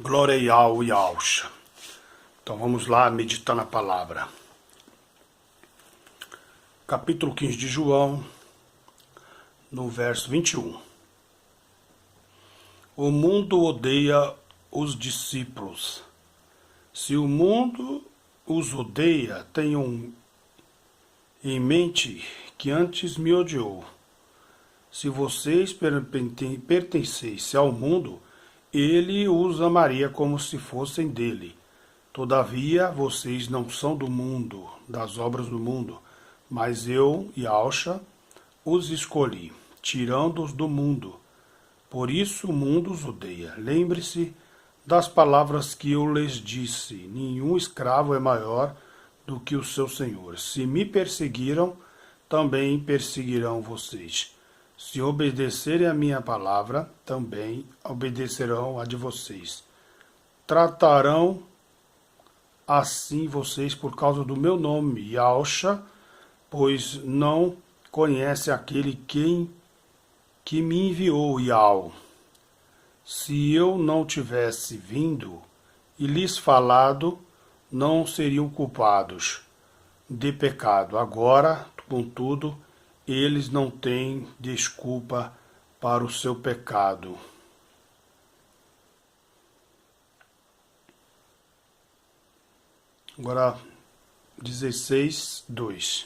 Glória e Yahusha. Então vamos lá meditar na palavra. Capítulo 15 de João, no verso 21. O mundo odeia os discípulos. Se o mundo os odeia, tenham em mente que antes me odiou. Se vocês pertencessem ao mundo, ele os amaria como se fossem dele. Todavia, vocês não são do mundo, das obras do mundo, mas eu, Yahusha, os escolhi, tirando-os do mundo. Por isso o mundo os odeia. Lembre-se das palavras que eu lhes disse: nenhum escravo é maior do que o seu senhor. Se me perseguiram, também perseguirão vocês. Se obedecerem a minha palavra, também obedecerão a de vocês. Tratarão assim vocês por causa do meu nome, Yahusha, pois não conhece aquele que me enviou, Yahweh. Se eu não tivesse vindo e lhes falado, não seriam culpados de pecado. Agora, contudo, eles não têm desculpa para o seu pecado. Agora, 16:2.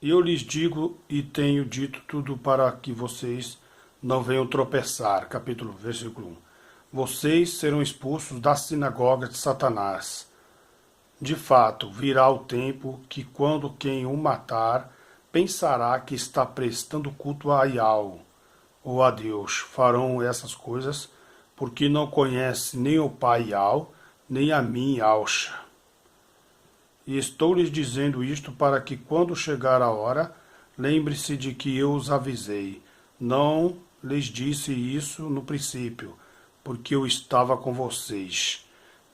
Eu lhes digo e tenho dito tudo para que vocês não venham tropeçar. Versículo 1. Vocês serão expulsos da sinagoga de Satanás. De fato, virá o tempo que, quando quem o matar pensará que está prestando culto a Yahweh ou a Deus, farão essas coisas porque não conhece nem o Pai Yahweh, nem a mim, Yahusha. E estou lhes dizendo isto para que, quando chegar a hora, lembre-se de que eu os avisei. Não lhes disse isso no princípio, porque eu estava com vocês.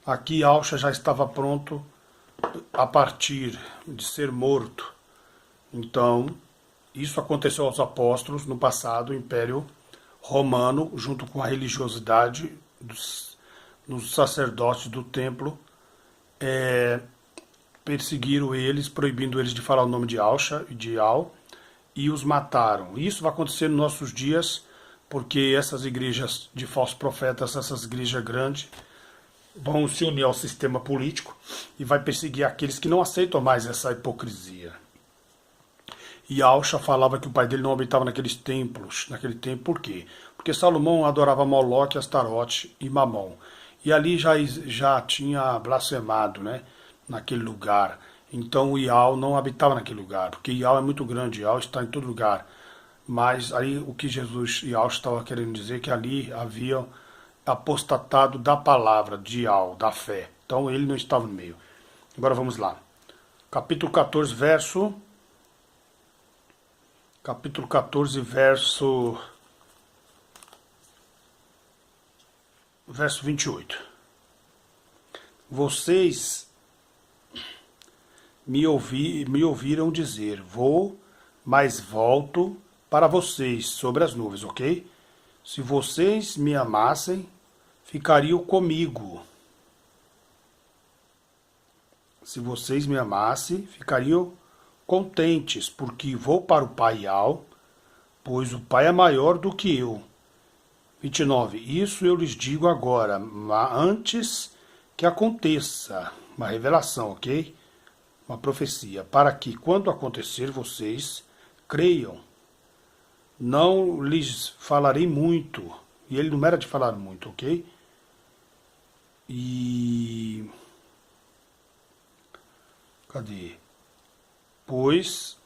Aqui Yahusha já estava pronto a partir de ser morto. Então, isso aconteceu aos apóstolos no passado, o Império Romano, junto com a religiosidade dos sacerdotes do templo, perseguiram eles, proibindo eles de falar o nome de Yahusha e de Yahweh, e os mataram. Isso vai acontecer nos nossos dias, porque essas igrejas de falsos profetas, essas igrejas grandes, vão se unir ao sistema político e vai perseguir aqueles que não aceitam mais essa hipocrisia. E Yahusha falava que o pai dele não habitava naqueles templos, naquele tempo. Por quê? Porque Salomão adorava Moloque, Astarote e Mamon. E ali já tinha blasfemado, né, naquele lugar. Então o Yahweh não habitava naquele lugar, porque Yahweh é muito grande, Yahweh está em todo lugar. Mas aí o que Yahweh estava querendo dizer é que ali havia apostatado da palavra de Yahweh, da fé. Então ele não estava no meio. Agora vamos lá. Capítulo 14, verso 28. Vocês me ouviram dizer: vou, mas volto para vocês sobre as nuvens, ok? Se vocês me amassem, ficariam comigo. Se vocês me amassem, ficariam contentes, porque vou para o Pai Yahweh, pois o Pai é maior do que eu. 29. Isso eu lhes digo agora, antes que aconteça. Uma revelação, ok? Uma profecia. Para que, quando acontecer, vocês creiam. Não lhes falarei muito. E ele não era de falar muito, ok? E... cadê? Pois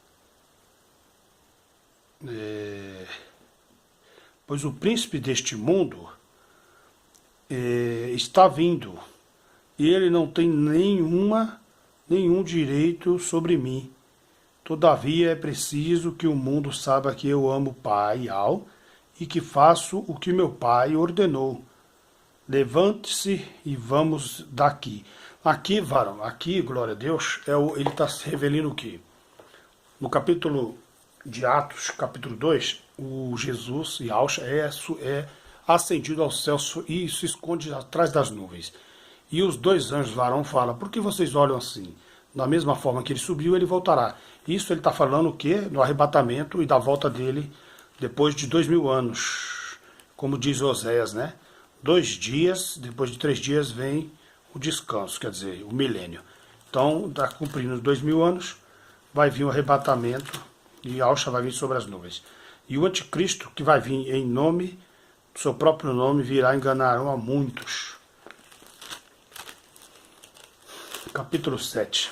o príncipe deste mundo está vindo, e ele não tem nenhum direito sobre mim. Todavia é preciso que o mundo saiba que eu amo o Pai Yahweh e que faço o que meu Pai ordenou. Levante-se e vamos daqui. Aqui, varão, aqui, glória a Deus, ele está se revelando o quê? No capítulo de Atos, capítulo 2, o Jesus, Yahusha, é ascendido ao céu e se esconde atrás das nuvens. E os dois anjos varão falam, por que vocês olham assim? Da mesma forma que ele subiu, ele voltará. Isso ele está falando o quê? No arrebatamento e da volta dele depois de 2000 anos. Como diz Oséias, né? 2 dias, depois de 3 dias vem o descanso, quer dizer, o milênio. Então, está cumprindo 2000 anos, vai vir o arrebatamento e Alcha vai vir sobre as nuvens. E o anticristo, que vai vir em nome, seu próprio nome, virá enganarão a muitos. Capítulo 7.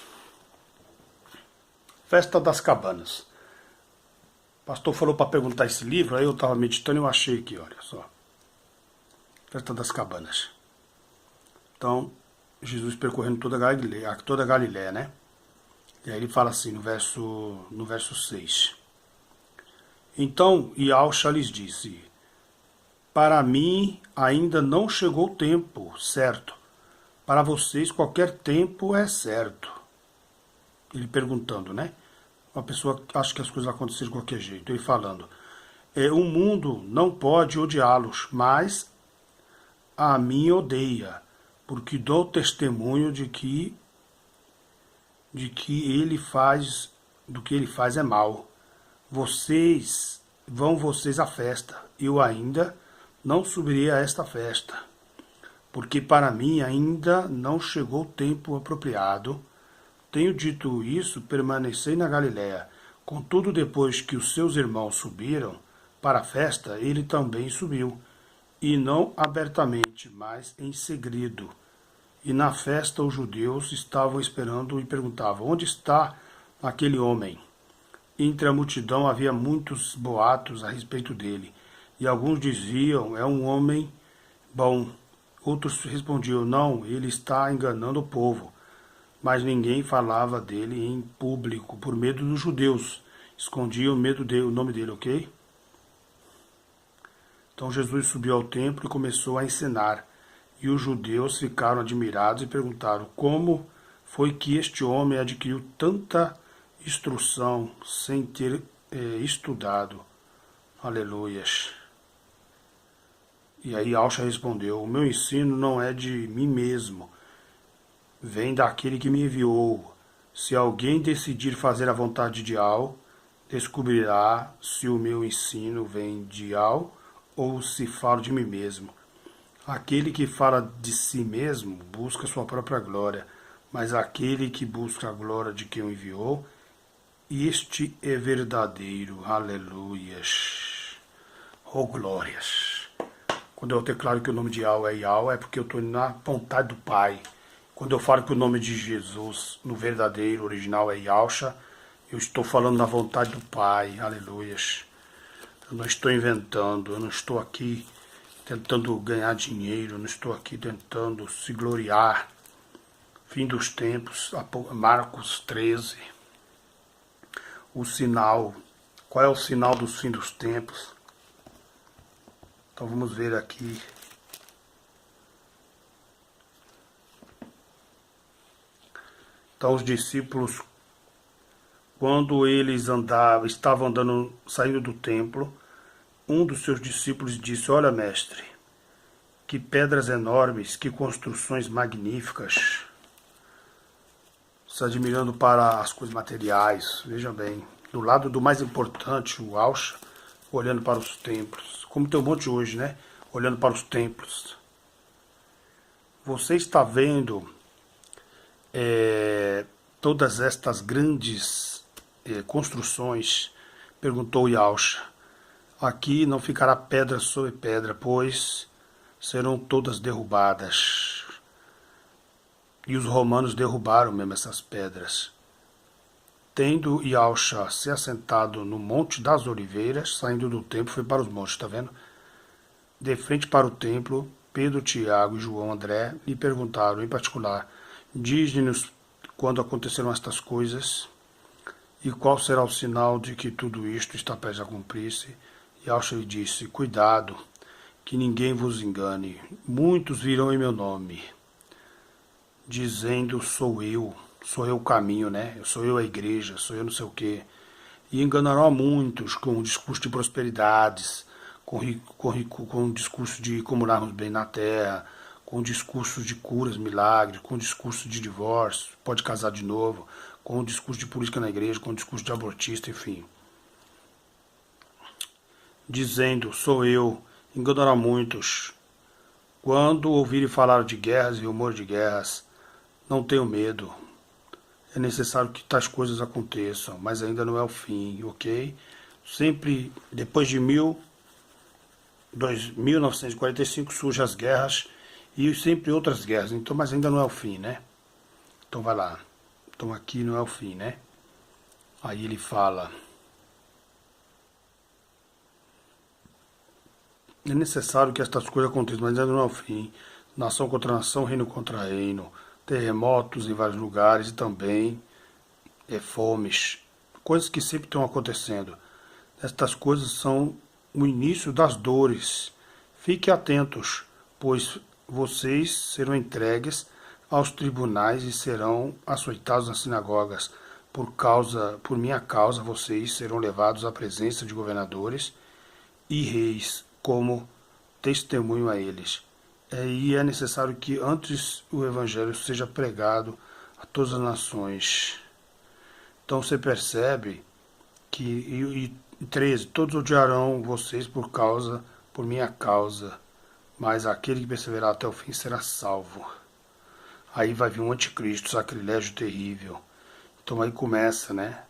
Festa das Cabanas. O pastor falou para perguntar esse livro, aí eu estava meditando e eu achei aqui, olha só. Festa das Cabanas. Então, Jesus percorrendo toda a Galileia, né? E aí ele fala assim no verso 6. Então Yahshua lhes disse, para mim ainda não chegou o tempo certo. Para vocês qualquer tempo é certo. Ele perguntando, né? Uma pessoa acha que as coisas aconteceram de qualquer jeito. Ele falando, o mundo não pode odiá-los, mas a mim odeia, porque dou testemunho do que ele faz é mal. Vocês à festa, eu ainda não subirei a esta festa, porque para mim ainda não chegou o tempo apropriado. Tenho dito isso, permanecei na Galiléia. Contudo, depois que os seus irmãos subiram para a festa, ele também subiu, e não abertamente, mas em segredo. E na festa os judeus estavam esperando e perguntavam, onde está aquele homem? Entre a multidão havia muitos boatos a respeito dele, e alguns diziam, é um homem bom. Outros respondiam, não, ele está enganando o povo. Mas ninguém falava dele em público, por medo dos judeus. Escondiam o nome dele, ok? Então Jesus subiu ao templo e começou a ensinar. E os judeus ficaram admirados e perguntaram, como foi que este homem adquiriu tanta instrução sem ter estudado? Aleluias. E aí Yahshua respondeu, o meu ensino não é de mim mesmo, vem daquele que me enviou. Se alguém decidir fazer a vontade de Al, descobrirá se o meu ensino vem de Al ou se falo de mim mesmo. Aquele que fala de si mesmo busca sua própria glória, mas aquele que busca a glória de quem o enviou, este é verdadeiro. Aleluias. Oh, glórias. Quando eu declaro que o nome de Al é Yal, é porque eu estou na vontade do Pai. Quando eu falo que o nome de Jesus, no verdadeiro, original, é Yahshua, eu estou falando na vontade do Pai. Aleluias. Eu não estou inventando, eu não estou aqui tentando ganhar dinheiro, eu não estou aqui tentando se gloriar. Fim dos tempos, Marcos 13. O sinal. Qual é o sinal dos fim dos tempos? Então vamos ver aqui. Então os discípulos, quando eles estavam andando, saindo do templo, um dos seus discípulos disse, olha mestre, que pedras enormes, que construções magníficas, se admirando para as coisas materiais, veja bem, do lado do mais importante, o Yahshua, olhando para os templos, como tem um monte hoje, né? Olhando para os templos. Você está vendo todas estas grandes construções? Perguntou Yahshua. Aqui não ficará pedra sobre pedra, pois serão todas derrubadas. E os romanos derrubaram mesmo essas pedras. Tendo Yahshua se assentado no Monte das Oliveiras, saindo do templo, foi para os montes, está vendo? De frente para o templo, Pedro, Tiago e João André lhe perguntaram, em particular, diz-nos quando aconteceram estas coisas e qual será o sinal de que tudo isto está prestes a cumprir-se. Yahshua lhe disse, cuidado, que ninguém vos engane. Muitos virão em meu nome, dizendo, sou eu o caminho, né? Sou eu a igreja, sou eu não sei o quê. E enganarão a muitos com um discurso de prosperidades, com um discurso de comunarmos bem na terra, com um discurso de curas, milagres, com um discurso de divórcio, pode casar de novo, com um discurso de política na igreja, com um discurso de abortista, enfim. Dizendo, sou eu, enganará muitos. Quando ouvirem falar de guerras e rumor de guerras, não tenham medo. É necessário que tais coisas aconteçam, mas ainda não é o fim, ok? Sempre, depois de 1945 surgem as guerras e sempre outras guerras, então, mas ainda não é o fim, né? Então vai lá. Então aqui não é o fim, né? Aí ele fala: é necessário que estas coisas aconteçam, mas ainda não é o fim. Nação contra nação, reino contra reino, terremotos em vários lugares e também fomes, coisas que sempre estão acontecendo. Estas coisas são o início das dores. Fiquem atentos, pois vocês serão entregues aos tribunais e serão açoitados nas sinagogas. Por minha causa, vocês serão levados à presença de governadores e reis, como testemunho a eles. E é necessário que antes o evangelho seja pregado a todas as nações. Então você percebe que, e 13, todos odiarão vocês por minha causa, mas aquele que perseverar até o fim será salvo. Aí vai vir um anticristo, sacrilégio terrível. Então aí começa, né?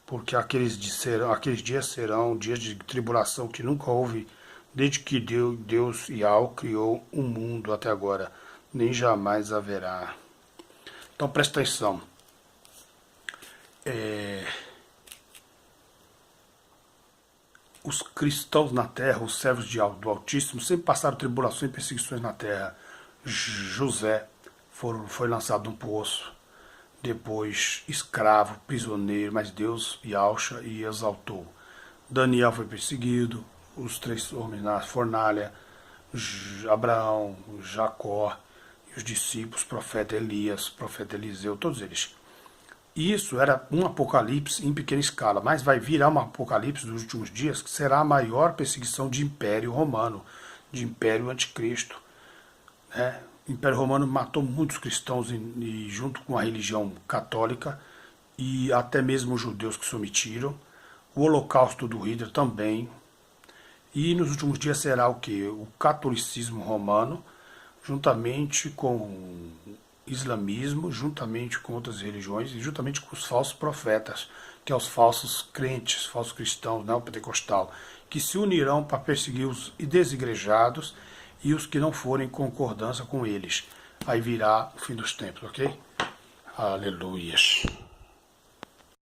Porque aqueles dias serão dias de tribulação que nunca houve desde que Deus Yahweh criou o mundo até agora, nem jamais haverá. Então presta atenção. Os cristãos na terra, os servos do Altíssimo, sempre passaram tribulações e perseguições na terra. José foi lançado num poço, depois escravo, prisioneiro, mas Deus Yahshua e exaltou. Daniel foi perseguido, os 3 homens na fornalha, Abraão, Jacó e os discípulos, profeta Elias, profeta Eliseu, todos eles. Isso era um apocalipse em pequena escala, mas vai virar um apocalipse dos últimos dias, que será a maior perseguição de Império Romano, de Império Anticristo. Né? O Império Romano matou muitos cristãos e junto com a religião católica e até mesmo os judeus que se omitiram. O Holocausto do Hitler também. E nos últimos dias será o que? O catolicismo romano, juntamente com o islamismo, juntamente com outras religiões e juntamente com os falsos profetas, que são os falsos crentes, falsos cristãos, neopentecostal, que se unirão para perseguir os desigrejados e os que não forem em concordância com eles. Aí virá o fim dos tempos, ok? Aleluias.